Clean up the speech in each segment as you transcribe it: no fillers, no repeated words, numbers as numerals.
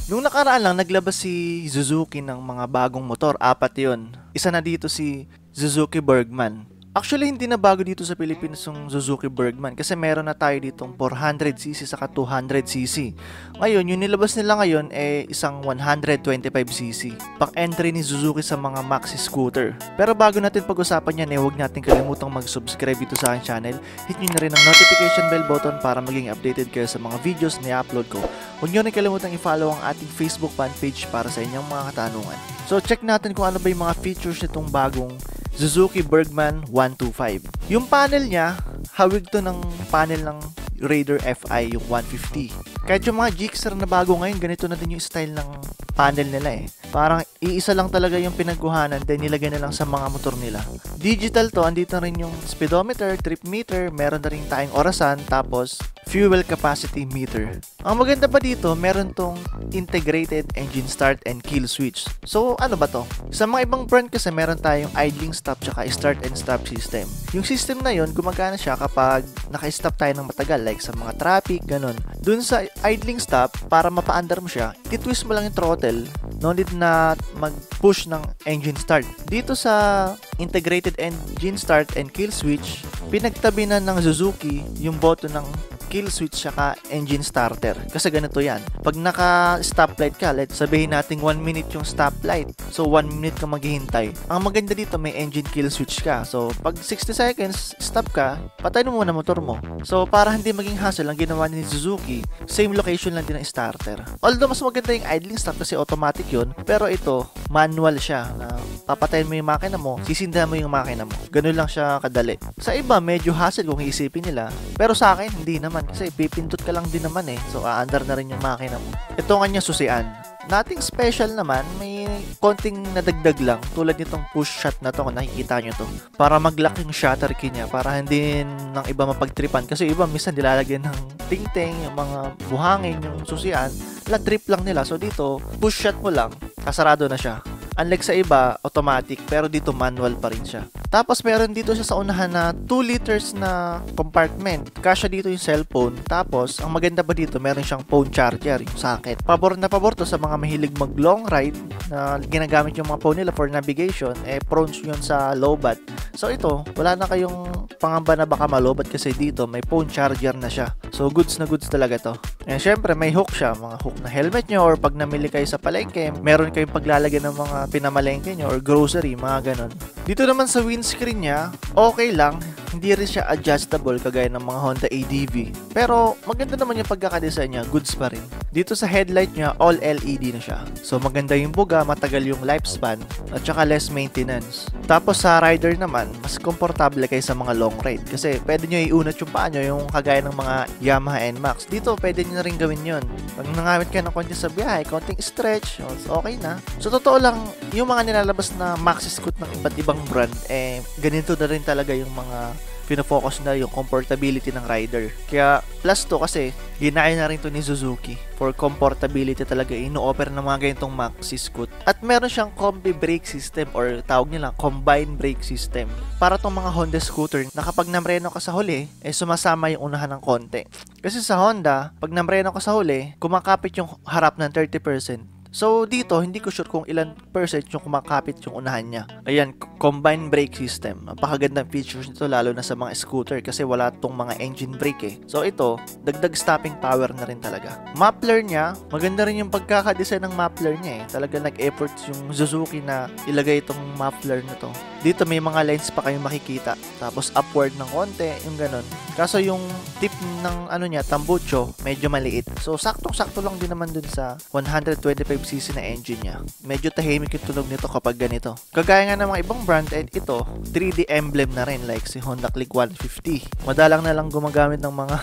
Nung nakaraan lang, naglabas si Suzuki ng mga bagong motor. Apat yon. Isa na dito si Suzuki Bergman. Actually, hindi na bago dito sa Pilipinas yung Suzuki Bergman kasi meron na tayo ditong 400cc saka 200cc. Ngayon, yung nilabas nila ngayon isang 125cc. Pang-entry ni Suzuki sa mga maxi scooter. Pero bago natin pag-usapan yan, huwag natin kalimutang mag-subscribe dito sa aking channel. Hit nyo na rin ang notification bell button para maging updated kayo sa mga videos na i-upload ko. Huwag nyo rin kalimutang i-follow ang ating Facebook fan page para sa inyong mga katanungan. So, check natin kung ano ba yung mga features nitong bagong Suzuki Bergman 125. Yung panel niya, hawig to ng panel ng Raider FI, yung 150. Kahit yung mga Gixxer na bago ngayon, ganito na din yung style ng panel nila eh. Parang iisa lang talaga yung pinagkuhanan, then nilagay na lang sa mga motor nila. Digital to, andito rin yung speedometer, trip meter, meron na rin tayong orasan, tapos fuel capacity meter. Ang maganda pa dito, meron tong integrated engine start and kill switch. So, ano ba to? Sa mga ibang brand kasi meron tayong idling stop tsaka start and stop system. Yung system na yon gumagana siya kapag naka-stop tayo ng matagal, like sa mga traffic, ganun. Dun sa idling stop, para mapa-under mo siya, itwist mo lang yung throttle, no need na mag-push ng engine start. Dito sa integrated engine start and kill switch, pinagtabi na ng Suzuki yung button ng kill switch saka engine starter. Kasi ganito yan. Pag naka-stoplight ka, let's sabihin natin 1 minute yung stoplight. So, 1 minute ka maghihintay. Ang maganda dito, may engine kill switch ka. So, pag 60 seconds, stop ka, patayin mo muna motor mo. So, para hindi maging hassle, ang ginawa ni Suzuki, same location lang din ng starter. Although, mas maganda yung idling stop kasi automatic yun. Pero ito, manual siya. Na papatayin mo yung makina mo, sisindahan mo yung makina mo. Ganun lang siya kadali. Sa iba, medyo hassle kung iisipin nila. Pero sa akin, hindi naman. Kasi pipindot ka lang din naman eh. So, aandar na rin yung makina mo. Ito nga niya susian. Nothing special naman. May konting nadagdag lang. Tulad nitong push shot na to. Kung nakikita nyo to. Para mag-lock yung shutter key niya. Para hindi ng iba mapagtripan. Kasi iba minsan nilalagyan ng ting-ting, yung mga buhangin, yung susian. Trip lang nila. So, dito, push shot mo lang. Kasarado na siya. Unlike sa iba, automatic, pero dito manual pa rin siya. Tapos meron dito siya sa unahan na 2 liters na compartment. Kasya dito yung cellphone. Tapos, ang maganda pa dito, meron siyang phone charger, yung socket. Pabor na pabor to sa mga mahilig mag long ride na ginagamit yung mga phone nila for navigation. Prone yun sa lowbat. So ito, wala na kayong pangamba na baka malobat kasi dito may phone charger na siya. So goods na goods talaga to. And syempre may hook siya, mga hook na helmet nyo or pag namili kayo sa palengke, meron kayong paglalagyan ng mga pinamalengke nyo or grocery, mga ganon. Dito naman sa windscreen niya, okay lang. Hindi rin siya adjustable kagaya ng mga Honda ADV. Pero maganda naman yung pagkakadesign niya, goods pa rin. Dito sa headlight niya, all LED na siya. So maganda yung buga, matagal yung lifespan, at saka less maintenance. Tapos sa rider naman, mas komportable kayo sa mga long ride. Kasi pwede nyo iunat yung paa nyo, yung kagaya ng mga Yamaha NMAX. Dito, pwede nyo na rin gawin yun. Pag nangamit kayo ng konti sa biyahe, konting stretch, okay na. So totoo lang, yung mga nilalabas na maxi scoot ng iba't ibang brand, ganito na rin talaga yung mga pinafocus na yung comfortability ng rider. Kaya plus to kasi ginaya na rin to ni Suzuki for comfortability talaga. Ino-offer ng mga ganitong maxi scoot. At meron siyang combi brake system or tawag nila combined brake system. Para tong mga Honda scooter na kapag namreno ka sa huli, sumasama yung unahan ng konti. Kasi sa Honda, pag namreno ka sa huli, kumakapit yung harap ng 30%. So, dito, hindi ko sure kung ilan percent yung kumakapit yung unahan niya. Ayan, combined brake system. Napakagandang features nito lalo na sa mga scooter kasi wala tong mga engine brake eh. So, ito, dagdag stopping power na rin talaga. Muffler niya, maganda rin yung pagkakadesign ng muffler niya eh. Talaga nag-effort yung Suzuki na ilagay itong muffler na to. Dito may mga lines pa kayong makikita. Tapos upward ng konti, yung ganun. Kaso yung tip ng tambucho, medyo maliit. So, saktong-sakto lang din naman dun sa 125cc na engine niya. Medyo tahimik yung tunog nito kapag ganito. Kagaya nga ng mga ibang brand, ito, 3D emblem na rin like si Honda Click 150. Madalang na lang gumagamit ng mga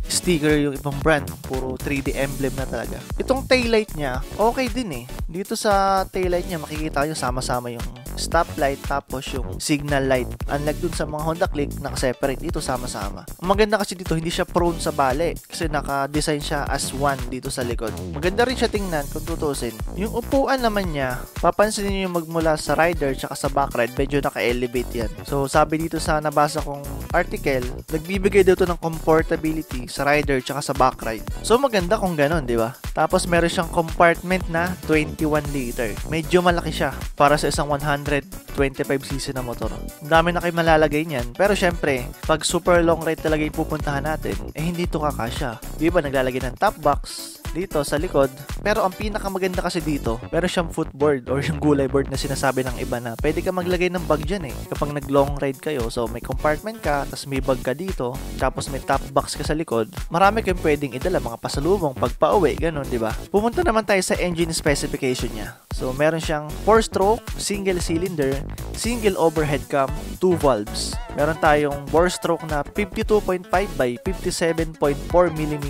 sticker yung ibang brand. Puro 3D emblem na talaga. Itong taillight niya, okay din eh. Dito sa taillight niya, makikita nyo sama-sama yung stoplight, tapos yung signal light. Unlike dun sa mga Honda Click, naka-separate. Dito sama-sama. Ang maganda kasi dito, hindi siya prone sa bali kasi naka-design siya as one dito sa likod. Maganda rin siya tingnan kung tutusin. Yung upuan naman niya, papansin niyo yung magmula sa rider tsaka sa backride, medyo naka-elevate yan. So sabi dito sa nabasa kong article, nagbibigay dito ng comfortability sa rider tsaka sa backride. So maganda kung ganun, di ba? Tapos meron siyang compartment na 21 liter. Medyo malaki siya para sa isang 125cc na motor. Ang dami na kayo malalagay niyan. Pero syempre, pag super long ride talaga yung pupuntahan natin, hindi ito kakasya. Di ba naglalagay ng top box dito sa likod. Pero ang pinakamaganda kasi dito, meron siyang footboard or yung gulay board na sinasabi ng iba na pwede ka maglagay ng bag dyan kapag nag long ride kayo. So may compartment ka, tapos may bag ka dito, tapos may top box ka sa likod. Marami kayong pwedeng idala, mga pasalubong pag pauwi, ganun, di ba? Pumunta naman tayo sa engine specification niya. So meron siyang 4-stroke, single cylinder, single overhead cam, 2 valves. Meron tayong bore stroke na 52.5 by 57.4 mm.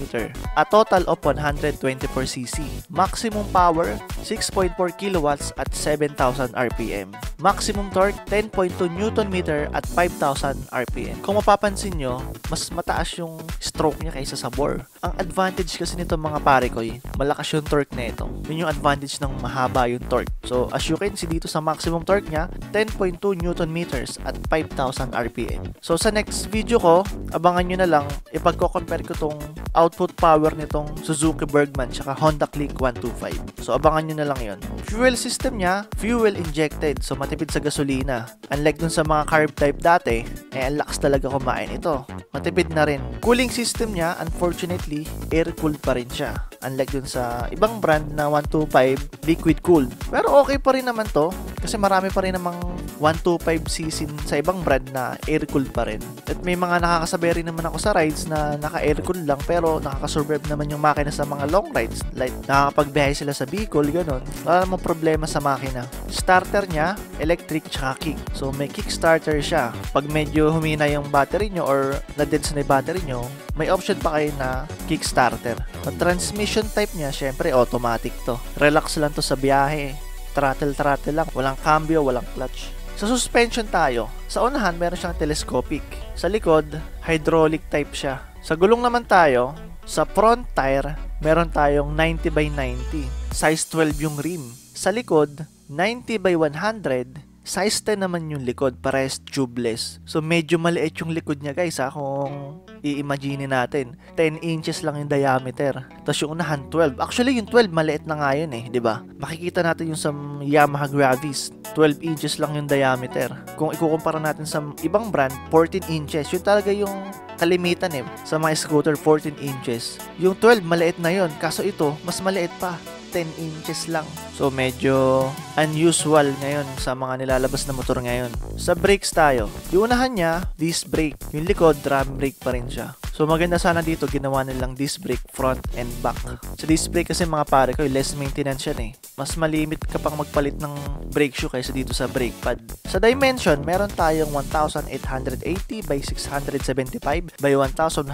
A total of 124cc. Maximum power 6.4 kilowatts at 7,000 RPM. Maximum torque 10.2 Nm at 5,000 RPM. Kung mapapansin nyo, mas mataas yung stroke niya kaysa sa bore. Ang advantage kasi nito mga pare ko, malakas yung torque na ito. Yun yung advantage ng mahaba yung torque. So as you can see dito sa maximum torque niya, 10.2 Nm at 5,000 RPM. So sa next video ko, abangan nyo na lang, ipagko-compare ko tong output power nitong Suzuki Bergman tsaka Honda Click 125. So abangan nyo na lang yon. Fuel system niya, fuel injected. So matipid sa gasolina. Unlike dun sa mga carb type dati, ang lakas talaga kumain ito. Matipid na rin. Cooling system niya, unfortunately, air-cooled pa rin siya. Unlike dun sa ibang brand na 125 liquid cooled. Pero okay pa rin naman to kasi marami pa rin namang 125cc sa ibang brand na air-cooled pa rin. At may mga nakakasabay rin naman ako sa rides na naka-air-cooled lang pero nakakasurvive naman yung makina sa mga long rides. Like nakakapagbiyahe sila sa Bicol, ganun. Wala namang problema sa makina. Starter niya, electric tsaka kick. So may kick starter siya. Pag medyo humina yung battery nyo or na-dense na yung battery nyo, may option pa kayo na kick starter. Ang transmission type niya, syempre automatic to. Relax lang to sa biyahe. Throttle lang. Walang cambio, walang clutch. Sa suspension tayo, sa unahan meron siyang telescopic. Sa likod, hydraulic type siya. Sa gulong naman tayo, sa front tire, meron tayong 90 by 90. Size 12 yung rim. Sa likod, 90 by 100. Size 10 naman yung likod, parehas tubeless. So medyo maliit yung likod niya guys kung i-imagine natin. 10 inches lang yung diameter. Tapos yung unahan 12. Actually yung 12 maliit na nga yun di ba? Makikita natin yung sa Yamaha Gravis. 12 inches lang yung diameter. Kung ikukumpara natin sa ibang brand, 14 inches. Yun talaga yung kalimitan sa mga scooter, 14 inches. Yung 12 maliit na yun. Kaso ito, mas maliit pa. 10 inches lang. So, medyo unusual ngayon sa mga nilalabas na motor ngayon. Sa brakes tayo. Yung unahan niya, disc brake. Yung likod, drum brake pa rin siya. So, maganda sana dito, ginawa nilang disc brake front and back. Sa disc brake kasi mga pare ko, less maintenance yan Mas malimit ka pang magpalit ng brake shoe kaysa dito sa brake pad. Sa dimension, meron tayong 1,880 by 675 by 1,140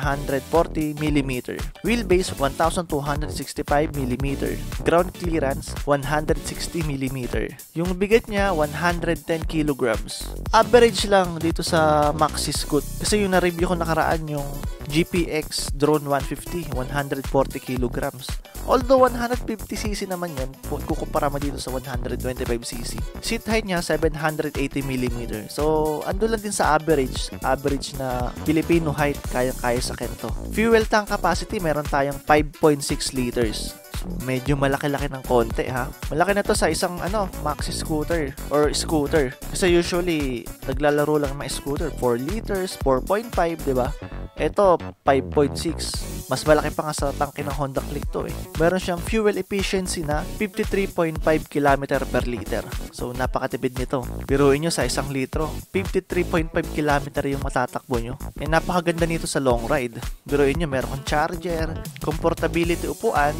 mm. Wheelbase, 1,265 mm. Ground clearance, 160 mm. Yung bigat niya, 110 kilograms. Average lang dito sa Maxi Scoot. Kasi yung na-review ko nakaraan yung GPX Drone 150, 140 kilograms. Although 150cc naman yun, kukumpara mo dito sa 125cc. Seat height niya, 780 mm. So, ando lang din sa average na Filipino height, kaya sa kento. Fuel tank capacity, meron tayong 5.6 liters. Medyo malaki-laki ng konti Malaki na to sa isang maxi scooter or scooter. Kasi usually naglalaro lang ng mga scooter 4 liters, 4.5, 'di ba? Ito 5.6. Mas malaki pa nga sa tangke ng Honda Click to Meron siyang fuel efficiency na 53.5 km per liter. So napakatipid nito. Biruin nyo sa 1 litro, 53.5 km yung matatakbo nyo. Napakaganda nito sa long ride. Biruin nyo, meron kang charger, comfortability upuan,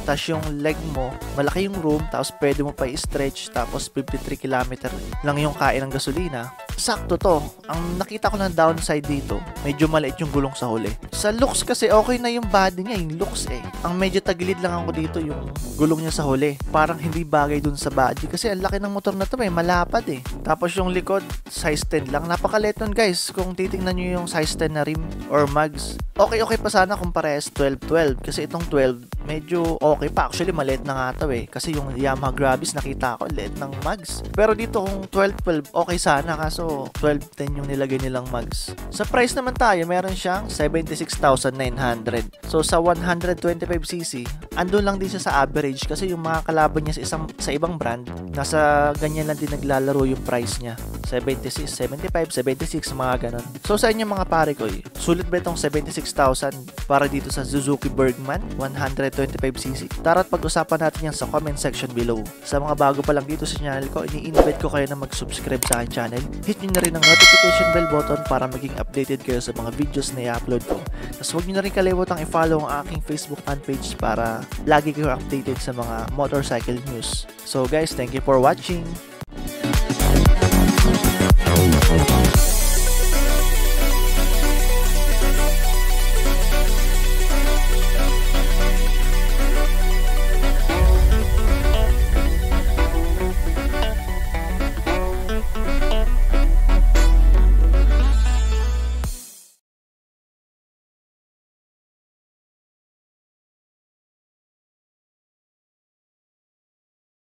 tapos yung leg mo, malaki yung room, tapos pwede mo pa i-stretch, tapos 53 km lang yung kain ng gasolina. sakto to. Ang nakita ko ng downside dito, medyo maliit yung gulong sa huli. Sa looks kasi, okay na yung body niya, yung looks eh. Ang medyo tagilid lang ako dito yung gulong niya sa huli. Parang hindi bagay dun sa body kasi ang laki ng motor na to, malapad eh. Tapos yung likod, size 10 lang. Napakaliit nun guys. Kung titingnan nyo yung size 10 na rim or mags, okay pa sana kung parehas 12-12. Kasi itong 12, medyo okay pa. Actually, maliit na nga to eh. Kasi yung Yamaha Grabis, nakita ko, liit ng mags. Pero dito kung 12-12, okay sana. Kaso 12-10 yung nilagay nilang mags. Sa price naman tayo, meron siyang 76,900. So sa 125cc, andun lang din siya sa average. Kasi yung mga kalaban niya sa ibang brand, nasa ganyan lang din naglalaro yung price niya. 76, 75, 76, mga ganon. So sa inyo mga pare ko, sulit ba itong 76,000 para dito sa Suzuki Bergman 125cc? Tara't pag-usapan natin yan sa comment section below. Sa mga bago pa lang dito sa channel ko, ini-invite ko kayo na mag-subscribe sa aking channel. Hit nyo na rin ang notification bell button para maging updated kayo sa mga videos na i-upload ko. Tapos huwag nyo na rin kalimutang i-follow ang aking Facebook fan page para lagi kayo updated sa mga motorcycle news. So guys, thank you for watching.